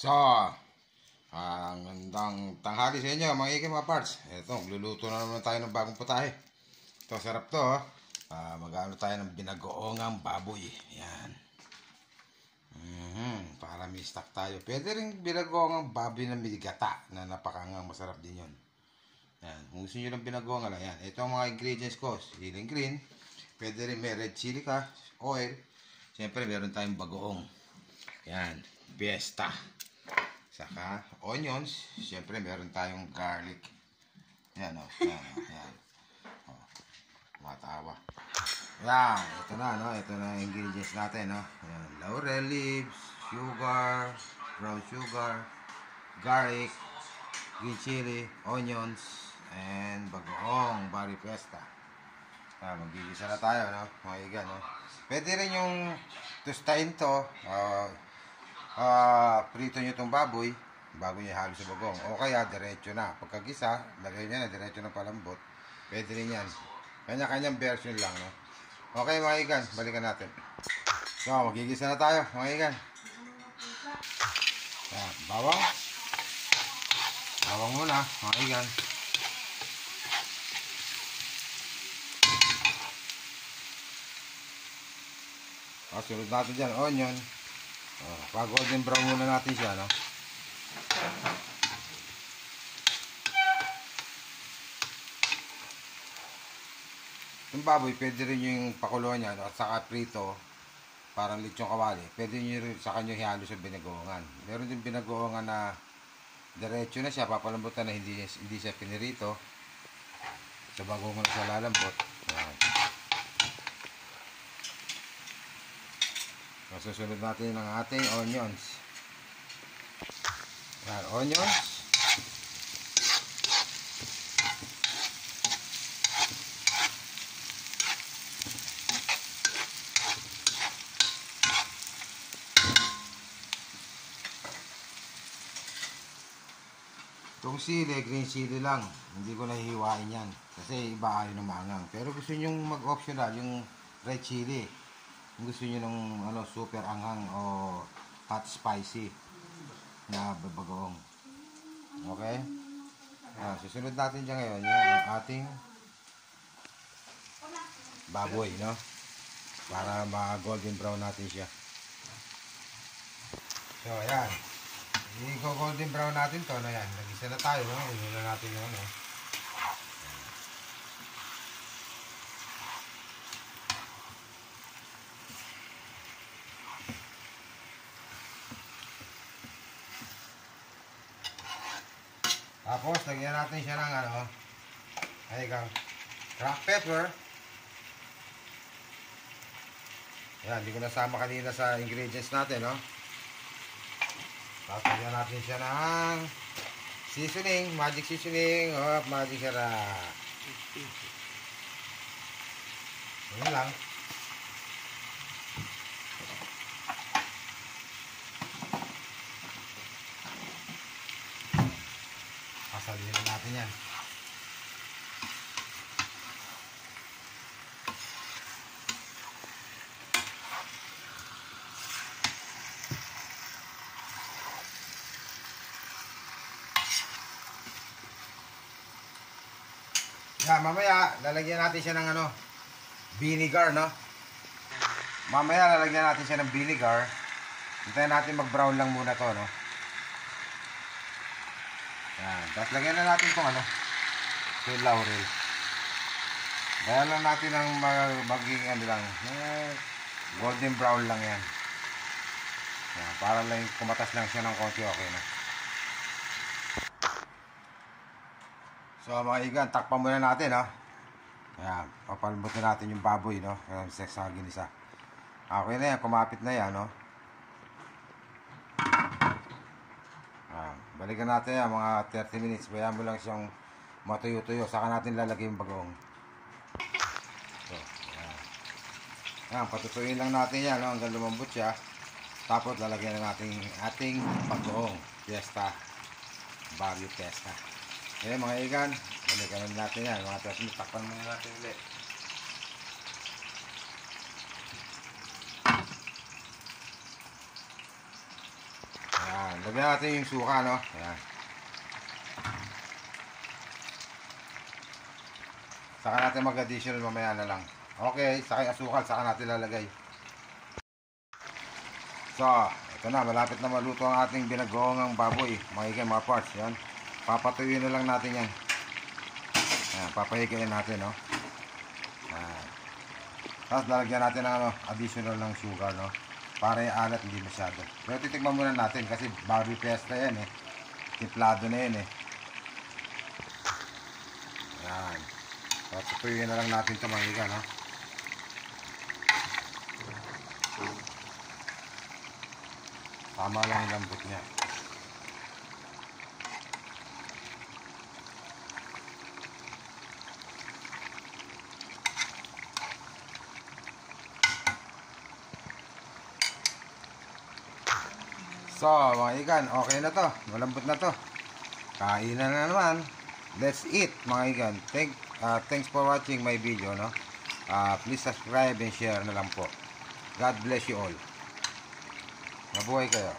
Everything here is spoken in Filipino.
So, ang gandang tanghali sa inyo mga ikim mga parts. Ito, magluluto na naman tayo ng bagong putahe. Ito, sarap to. Mag-ano tayo ng binagoongang baboy. Yan. Para may stock tayo. Pwede rin binagoongang baboy na may gata na napakangang masarap din yun. Yan. Kung gusto nyo ng binagoongan lang yan. Ito ang mga ingredients ko. Siling green. Pwede rin may red chili ka. Oil. Siyempre meron tayong bagoong. Yan. Fiesta. Saka onions, siyempre meron tayong garlic. Yan o, yan o, yan. O, matawa. Yan, ito na, no? Ito na yung ingredients natin, no? Yan, laurel leaves, sugar, brown sugar, garlic, green chili, onions, and bagoong bari fiesta. Yan, magigisa na tayo, no? Mga igan, no? Pwede rin yung tustahin to, prito nyo itong baboy bago nyo ihalo sa bagong, o kaya diretso na pagkagisa, lagay nyo na diretso na palambot, pwede rin yan, kanya-kanyang version lang, no? Okay mga igan, balikan natin. So magigisa na tayo mga igan. Yan, bawang muna mga igan. Sunod natin dyan onion. Pag-golden brown muna natin siya, no? Yung baboy, pwede rin yung pakulo niya, no? At saka prito, parang lechong kawali. Pwede nyo rin sa kanyo ihalo sa binagoongan. Meron din binagoongan na diretso na siya, papalambutan na hindi siya pinirito. Sa bagoongan na siya lalambot. Masusunod natin ang ating onions. Yan, onions. Itong sili, green chili lang. Hindi ko nahihiwain yan. Kasi iba ayaw ng maangang. Pero gusto nyo mag-optional yung red chili. Gusto niyo ng super anghang o hot spicy na bagoong. Okay? Susunod natin dyan ngayon yung ating baboy, no? Para ma-golden brown natin siya. So, ayan. I-golden brown natin to na yan. Nag-isa na tayo, no? Inulan natin yung ano. Tapos, lagyan natin siya ng ano, crack pepper. Yan, hindi ko nasama kanina sa ingredients natin, no? Tapos, lagyan natin siya ng seasoning, magic seasoning, magic sarap. Yun lang. Pasalin na natin yan. Yan, mamaya lalagyan natin siya ng ano, vinegar, no? Mamaya lalagyan natin siya ng vinegar. Hintayin natin mag-brown lang muna to, no? Yan. Tapos lagyan na natin itong ano, yung laurel. Kaya lang natin ang maging ano lang, golden brown lang yan. Yan. Para lang kumatas lang siya ng konti, okay na. So mga igan, takpan muna natin, no? Ayan, papalbutin natin yung baboy, no? Sa ginisa. Okay na yan, kumapit na yan, no? Balikan natin yan, mga 30 minutes. Bayaan mo lang siyang matuyo-tuyo. Saka natin lalagay yung bagoong. So, ayan, patutuyin lang natin yan, no? Hanggang lumambot siya. Tapos lalagyan na natin ating bagoong. Fiesta. Baguio Fiesta. Ayan mga igan, balikan natin yan. Mga 30 minutes, takpan muna natin ulit. Ayan. Lagyan natin yung suka, no? Ayan. Saka natin mag-additional mamaya na lang. Okay, saka yung asukal, saka natin lalagay. So, ito na, malapit na maluto ang ating binagoongang baboy. Mga parts, yan. Papatuyuin na lang natin yan. Ayan, papahigayin natin, no? Ayan. Tapos lalagyan natin ng additional ng sugar, no? Para yung alat hindi masyado. Pero titikman muna natin kasi baboy fiesta yan, eh. Timplado na yan, eh. Ayan. Papatuyuin na lang natin ito, mga no? Tama lang yung lambot niya. So, mga ikan, okay na to. Malambot na to. Kainan na naman. Let's eat, mga ikan. Thanks for watching my video, no? Please subscribe and share na lang po. God bless you all. Mabuhay kayo.